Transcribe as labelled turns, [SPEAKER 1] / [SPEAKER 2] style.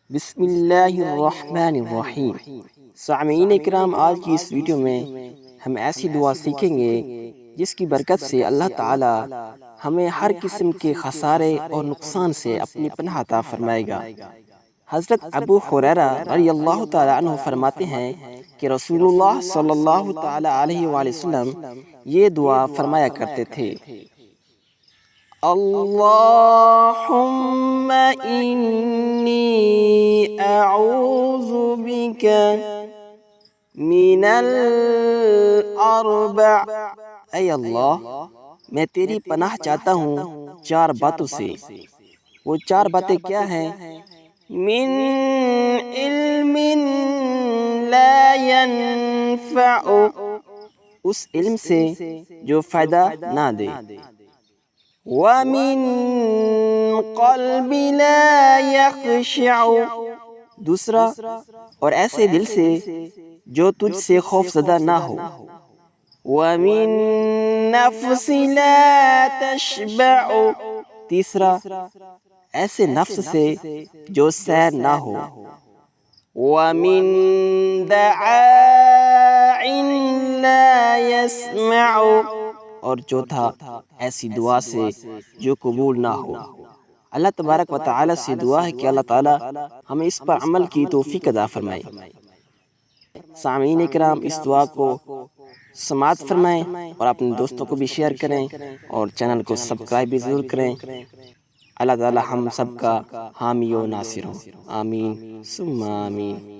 [SPEAKER 1] بسم اللہ الرحمن الرحیم۔ سامعین اکرام، آج کی اس ویڈیو میں ہم ایسی دعا سیکھیں گے جس کی برکت سے اللہ تعالی ہمیں ہر قسم کے خسارے اور نقصان سے اپنی پناہ عطا فرمائے گا۔ حضرت ابو ہریرہ رضی اللہ تعالی عنہ فرماتے ہیں کہ رسول اللہ صلی اللہ تعالی علیہ وآلہ وسلم یہ دعا فرمایا کرتے تھے: اللہم انی اعوذ بک من الاربع، اے اللہ میں تیری پناہ چاہتا ہوں چار باتوں سے۔ وہ چار باتیں کیا ہیں؟ من علم لا ينفع، اس علم سے جو فائدہ نہ دے، وَمِن قَلْبِ لَا يَخْشَعُ، دوسرا اور ایسے دل سے جو تجھ سے خوف زدہ نہ ہو، وَمِن نَفْسِ لَا تَشْبَعُ، تیسرا ایسے نفس سے جو سیر نہ ہو، وَمِن دَعَاءٍ لَا يَسْمَعُ، اور چوتھا ایسی دعا سے جو قبول نہ ہو۔ اللہ تبارک و تعالی سے دعا ہے کہ اللہ تعالی ہمیں اس پر عمل کی توفیق عطا فرمائے۔ سامعین اکرام، اس دعا کو سماعت فرمائیں اور اپنے دوستوں کو بھی شیئر کریں اور چینل کو سبسکرائب بھی ضرور کریں۔ اللہ تعالی ہم سب کا حامی و ناصر ہو، آمین ثم آمین۔